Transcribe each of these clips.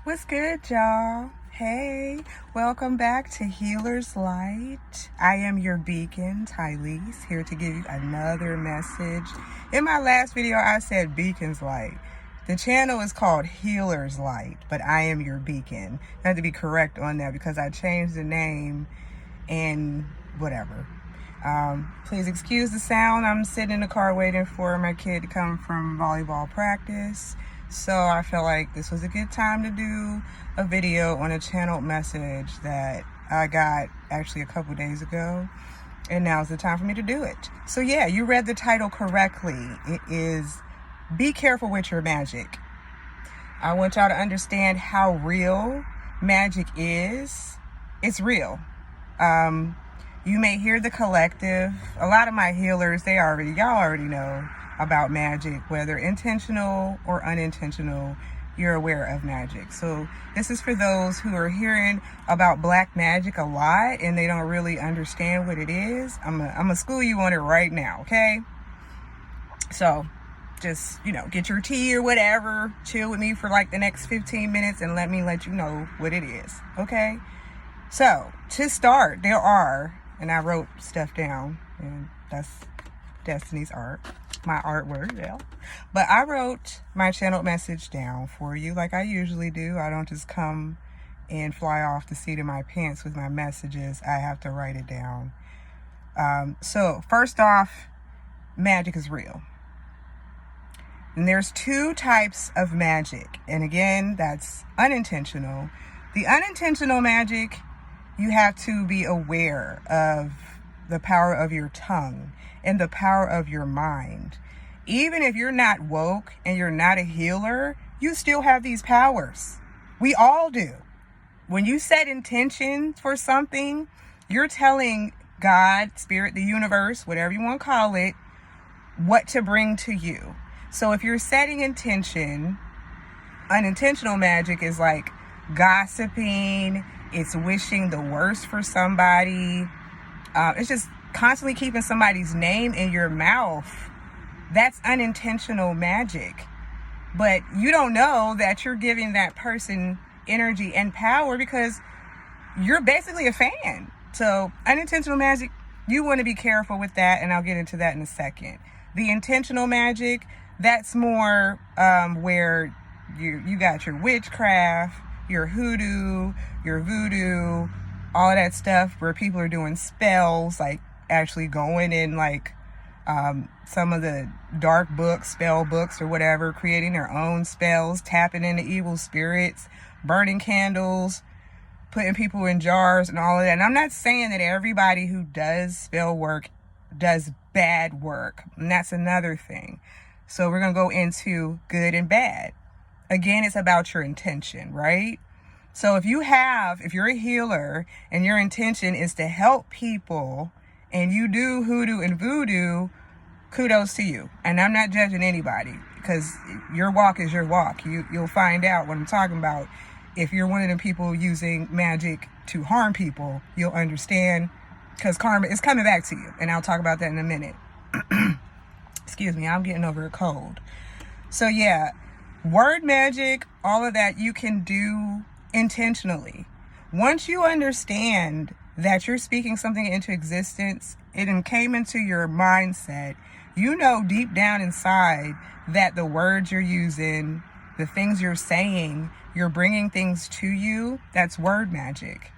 What's good, y'all? Hey, welcome back to Healer's Light. I am your beacon, Tylese, here to give you another message. In my last video, I said Beacon's Light. The channel is called Healer's Light, but I am your beacon. I have to be correct on that because I changed the name and whatever. Please excuse the sound. I'm sitting in the car waiting for my kid to come from volleyball practice. So I felt like this was a good time to do a video on a channeled message that I got actually a couple days ago. And now's the time for me to do it. So yeah, you read the title correctly. It is Be Careful with Your Magic. I want y'all to understand how real magic is. It's real. You may hear the collective. A lot of my healers, y'all already know about magic, whether intentional or unintentional, you're aware of magic. So this is for those who are hearing about black magic a lot and they don't really understand what it is. I'm gonna school you on it right now, okay? So just, get your tea or whatever, chill with me for like the next 15 minutes and let you know what it is, okay? So to start, and I wrote stuff down, and that's Destiny's art, my artwork, yeah. But I wrote my channeled message down for you like I usually do. I don't just come and fly off the seat of my pants with my messages. I have to write it down. So first off, magic is real. And there's two types of magic. And again, that's unintentional. The unintentional magic, you have to be aware of the power of your tongue and the power of your mind. Even if you're not woke and you're not a healer, you still have these powers. We all do. When you set intention for something, you're telling God, Spirit, the universe, whatever you want to call it, what to bring to you. So if you're setting intention, unintentional magic is like gossiping, it's wishing the worst for somebody. It's just constantly keeping somebody's name in your mouth. That's unintentional magic. But you don't know that you're giving that person energy and power because you're basically a fan. So unintentional magic, you want to be careful with that, and I'll get into that in a second. The intentional magic, that's more where you got your witchcraft, your hoodoo, your voodoo, all of that stuff where people are doing spells, like actually going in like some of the dark books, spell books or whatever, creating their own spells, tapping into evil spirits, burning candles, putting people in jars and all of that. And I'm not saying that everybody who does spell work does bad work. And that's another thing. So we're going to go into good and bad. Again, it's about your intention, right? So if you're a healer and your intention is to help people and you do hoodoo and voodoo, kudos to you. And I'm not judging anybody because your walk is your walk. You'll find out what I'm talking about. If you're one of the people using magic to harm people, you'll understand because karma is coming back to you. And I'll talk about that in a minute. Excuse me, I'm getting over a cold. So yeah, word magic, all of that you can do intentionally. Once you understand that you're speaking something into existence, it came into your mindset, you know deep down inside that the words you're using, the things you're saying, you're bringing things to you, that's word magic.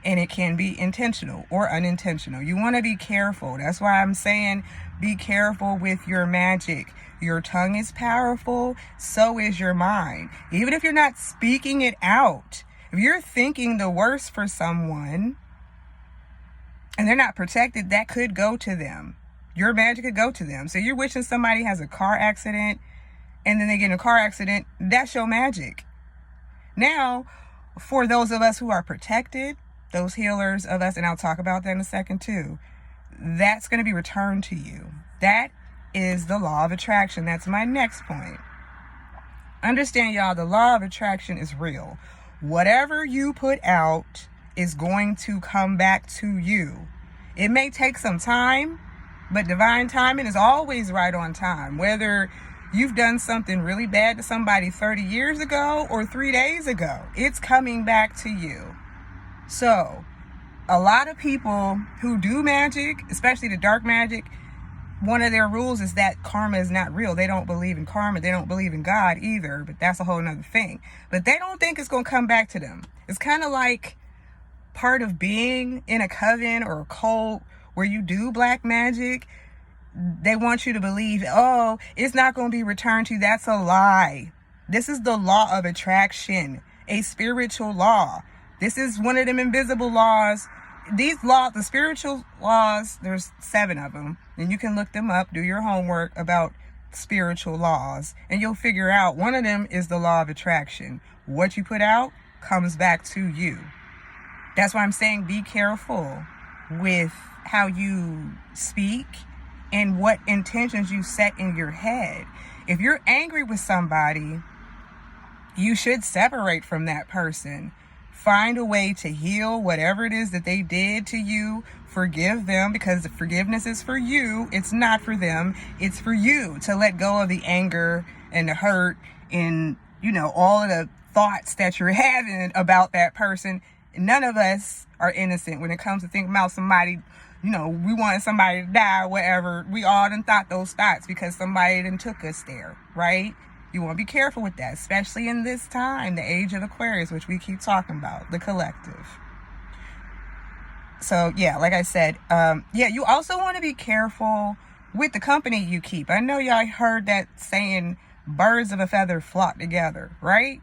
And it can be intentional or unintentional. You want to be careful. That's why I'm saying be careful with your magic. Your tongue is powerful, so is your mind. Even if you're not speaking it out, if you're thinking the worst for someone and they're not protected, that could go to them. Your magic could go to them. So you're wishing somebody has a car accident and then they get in a car accident, that's your magic. Now, for those of us who are protected, those healers of us, and I'll talk about that in a second too, that's going to be returned to you. That is the law of attraction. That's my next point. Understand, y'all, the law of attraction is real. Whatever you put out is going to come back to you. It may take some time, but divine timing is always right on time. Whether you've done something really bad to somebody 30 years ago or 3 days ago. It's coming back to you. So a lot of people who do magic, especially the dark magic, one of their rules is that karma is not real. They don't believe in karma. They don't believe in God either, but that's a whole nother thing. But they don't think it's going to come back to them. It's kind of like part of being in a coven or a cult where you do black magic. They want you to believe, oh, it's not going to be returned to you. That's a lie. This is the law of attraction, a spiritual law. This is one of them invisible laws. These laws, the spiritual laws, there's 7 of them, and you can look them up, do your homework about spiritual laws, and you'll figure out one of them is the law of attraction. What you put out comes back to you. That's why I'm saying be careful with how you speak and what intentions you set in your head. If you're angry with somebody, you should separate from that person. Find a way to heal whatever it is that they did to you. Forgive them, because the forgiveness is for you. It's not for them. It's for you to let go of the anger and the hurt and, all of the thoughts that you're having about that person. None of us are innocent when it comes to thinking about somebody, we wanted somebody to die or whatever. We all done thought those thoughts because somebody done took us there, right? You want to be careful with that, especially in this time, the age of Aquarius, which we keep talking about, the collective. So, yeah, like I said, you also want to be careful with the company you keep. I know y'all heard that saying, birds of a feather flock together, right?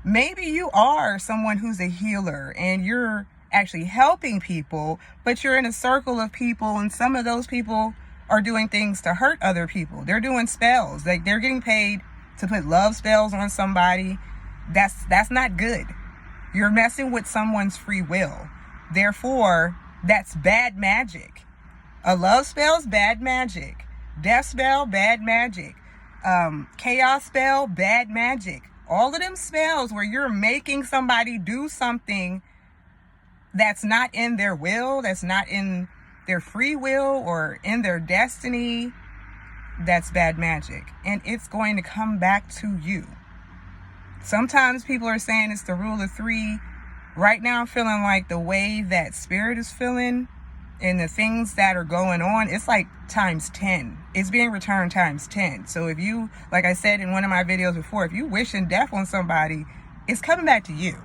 Maybe you are someone who's a healer and you're actually helping people, but you're in a circle of people, and some of those people are doing things to hurt other people. They're doing spells. Like, they're getting paid to put love spells on somebody. That's not good. You're messing with someone's free will. Therefore, that's bad magic. A love spell's bad magic. Death spell, bad magic. Chaos spell, bad magic. All of them spells where you're making somebody do something that's not in their will, that's not in their free will or in their destiny, that's bad magic. And it's going to come back to you. Sometimes people are saying it's the rule of 3. Right now I'm feeling like the way that spirit is feeling and the things that are going on, it's like times 10. It's being returned times 10. So if you, like I said in one of my videos before, if you wishing death on somebody, it's coming back to you.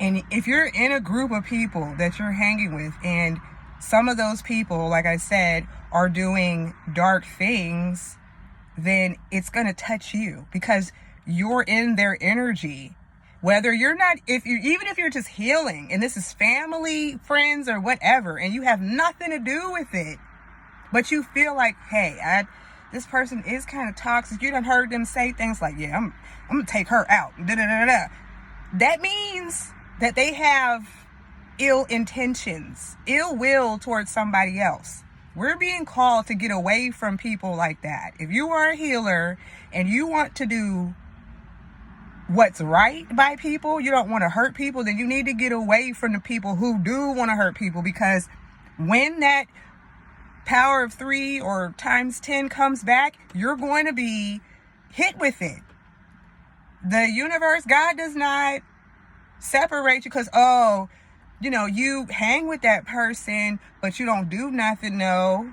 And if you're in a group of people that you're hanging with, and some of those people, like I said, are doing dark things, then it's going to touch you because you're in their energy. Whether you're not, even if you're just healing and this is family, friends, or whatever, and you have nothing to do with it, but you feel like, hey, this person is kind of toxic. You done heard them say things like, yeah, I'm going to take her out. That means that they have ill intentions, ill will towards somebody else. We're being called to get away from people like that. If you are a healer and you want to do what's right by people, you don't want to hurt people, then you need to get away from the people who do want to hurt people, because when that power of 3 or times 10 comes back, you're going to be hit with it. The universe, God does not separate you because, you hang with that person, but you don't do nothing. No.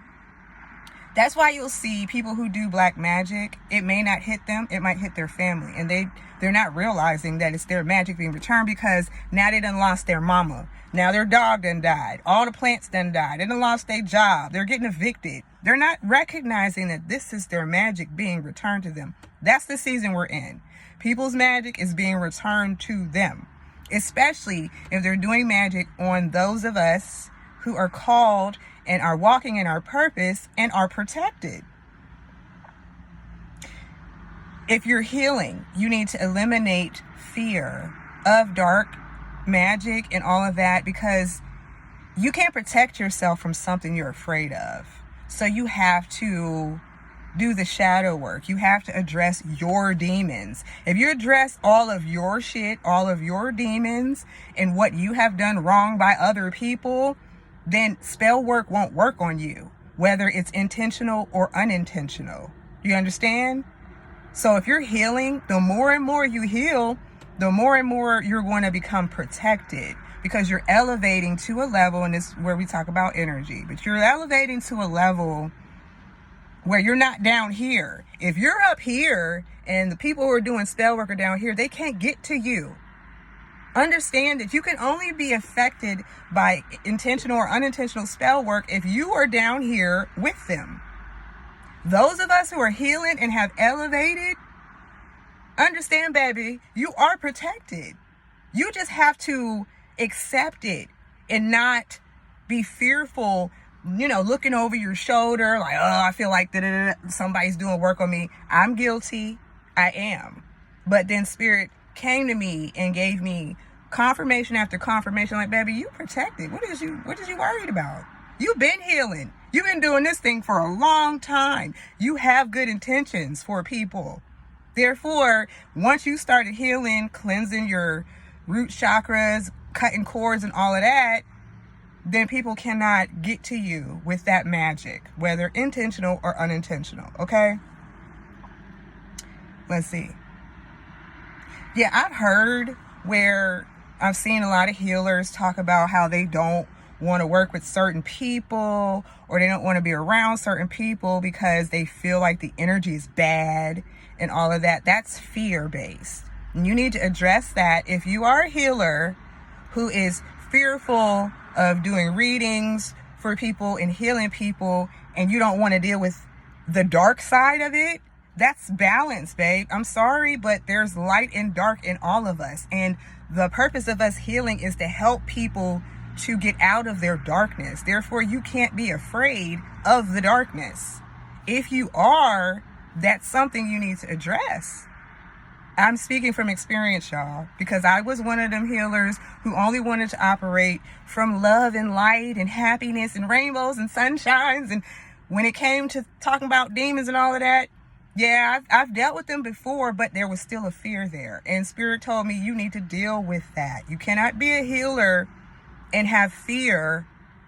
That's why you'll see people who do black magic, it may not hit them, it might hit their family. And they're not realizing that it's their magic being returned, because now they done lost their mama. Now their dog done died. All the plants done died. They done lost their job. They're getting evicted. They're not recognizing that this is their magic being returned to them. That's the season we're in. People's magic is being returned to them, especially if they're doing magic on those of us who are called and are walking in our purpose and are protected. If you're healing, you need to eliminate fear of dark magic and all of that, because you can't protect yourself from something you're afraid of. So you have to do the shadow work. You have to address your demons. If you address all of your shit, all of your demons, and what you have done wrong by other people, then spell work won't work on you, whether it's intentional or unintentional. You understand? So if you're healing, the more and more you heal, the more and more you're going to become protected, because you're elevating to a level, and this is where we talk about energy, but you're elevating to a level where you're not down here. If you're up here and the people who are doing spell work are down here, they can't get to you. Understand that you can only be affected by intentional or unintentional spell work if you are down here with them. Those of us who are healing and have elevated, understand, baby, you are protected. You just have to accept it and not be fearful, looking over your shoulder like, oh, I feel like somebody's doing work on me. I'm guilty. I am. But then Spirit came to me and gave me confirmation after confirmation, like, baby, you protected. What is you worried about? You've been healing. You've been doing this thing for a long time. You have good intentions for people. Therefore, once you started healing, cleansing your root chakras, cutting cords and all of that, then people cannot get to you with that magic, whether intentional or unintentional, okay? Let's see. Yeah, I've heard where I've seen a lot of healers talk about how they don't want to work with certain people, or they don't want to be around certain people because they feel like the energy is bad and all of that. That's fear-based. And you need to address that. If you are a healer who is fearful of doing readings for people and healing people, and you don't want to deal with the dark side of it, that's balance, babe. I'm sorry, but there's light and dark in all of us. And the purpose of us healing is to help people to get out of their darkness. Therefore, you can't be afraid of the darkness. If you are, that's something you need to address. I'm speaking from experience, y'all, because I was one of them healers who only wanted to operate from love and light and happiness and rainbows and sunshines. And when it came to talking about demons and all of that, yeah, I've dealt with them before, but there was still a fear there. And Spirit told me you need to deal with that. You cannot be a healer and have fear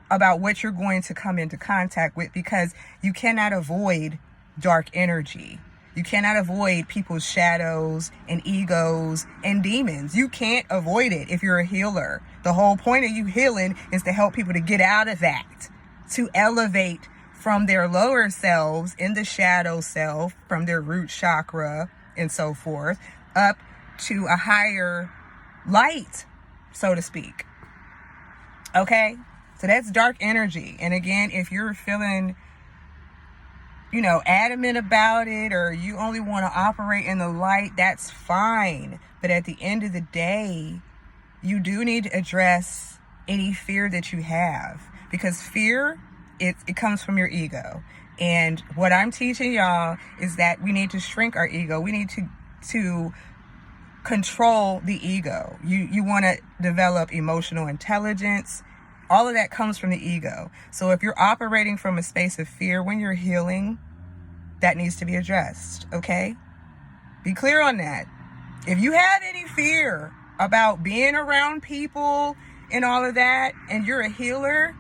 about what you're going to come into contact with, because you cannot avoid dark energy. You cannot avoid people's shadows and egos and demons. You can't avoid it if you're a healer. The whole point of you healing is to help people to get out of that, to elevate from their lower selves in the shadow self, from their root chakra and so forth, up to a higher light, so to speak. Okay? So that's dark energy. And again, if you're feeling adamant about it, or you only want to operate in the light, that's fine. But at the end of the day, you do need to address any fear that you have, because fear, it comes from your ego. And what I'm teaching y'all is that we need to shrink our ego. We need to control the ego. You want to develop emotional intelligence. All of that comes from the ego. So if you're operating from a space of fear when you're healing, that needs to be addressed, okay? Be clear on that. If you have any fear about being around people and all of that, and you're a healer,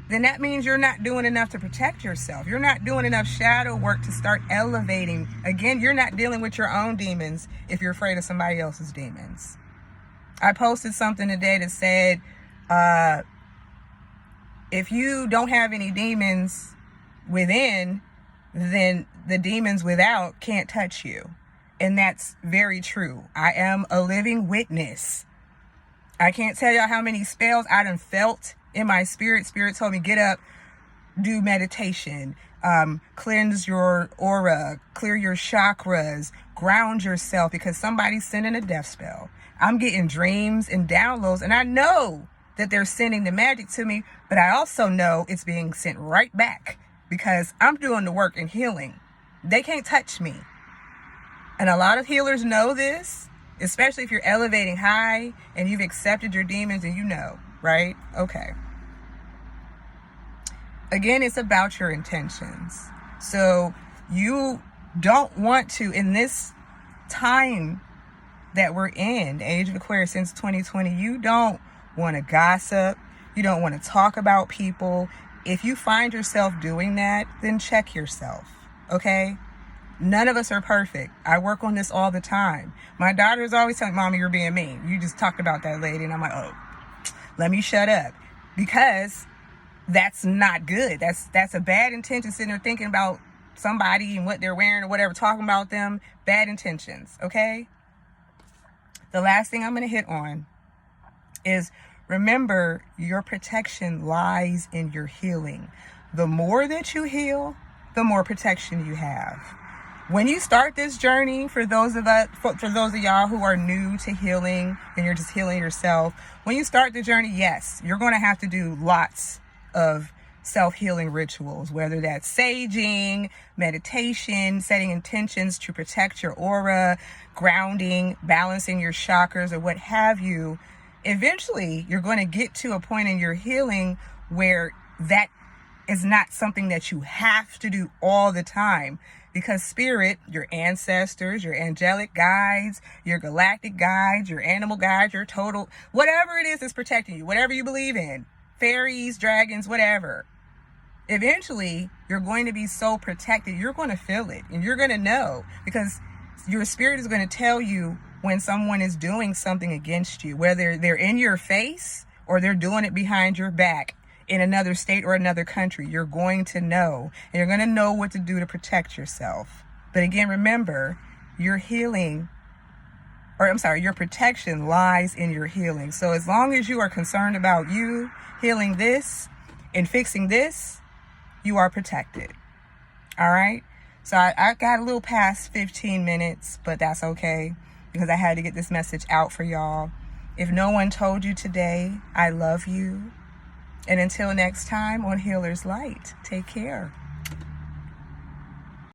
then that means you're not doing enough to protect yourself. You're not doing enough shadow work to start elevating. Again, you're not dealing with your own demons if you're afraid of somebody else's demons. I posted something today that said, if you don't have any demons within, then the demons without can't touch you. And that's very true. I am a living witness. I can't tell y'all how many spells I done felt in my spirit. Spirit told me, get up, do meditation, cleanse your aura, clear your chakras, ground yourself, because somebody's sending a death spell. I'm getting dreams and downloads, and I know that they're sending the magic to me, but I also know it's being sent right back, because I'm doing the work and healing. They can't touch me. And a lot of healers know this, especially if you're elevating high and you've accepted your demons and right? Okay. Again, it's about your intentions. So you don't want to, in this time that we're in, the age of Aquarius since 2020, you don't want to gossip. You don't want to talk about people. If you find yourself doing that, then check yourself. okay? None of us are perfect. I work on this all the time. My daughter's always telling Mommy, you're being mean. You just talked about that lady. And I'm like, oh, let me shut up. Because that's not good. That's a bad intention, sitting there thinking about somebody and what they're wearing or whatever, talking about them. Bad intentions, okay? The last thing I'm going to hit on is, remember, your protection lies in your healing. The more that you heal, the more protection you have. When you start this journey, for those of y'all who are new to healing and you're just healing yourself, when you start the journey, yes, you're going to have to do lots of self-healing rituals, whether that's saging, meditation, setting intentions to protect your aura, grounding, balancing your chakras, or what have you. Eventually, you're going to get to a point in your healing where that is not something that you have to do all the time, because spirit, your ancestors, your angelic guides, your galactic guides, your animal guides, your total, whatever it is protecting you, whatever you believe in, fairies, dragons, whatever. Eventually, you're going to be so protected, you're going to feel it, and you're going to know, because your spirit is going to tell you when someone is doing something against you, whether they're in your face or they're doing it behind your back in another state or another country. You're going to know, and you're going to know what to do to protect yourself. But again, remember, your protection lies in your healing. So as long as you are concerned about you healing this and fixing this, you are protected. All right? So I got a little past 15 minutes, but that's okay, because I had to get this message out for y'all. If no one told you today, I love you. And until next time on Healer's Light, take care.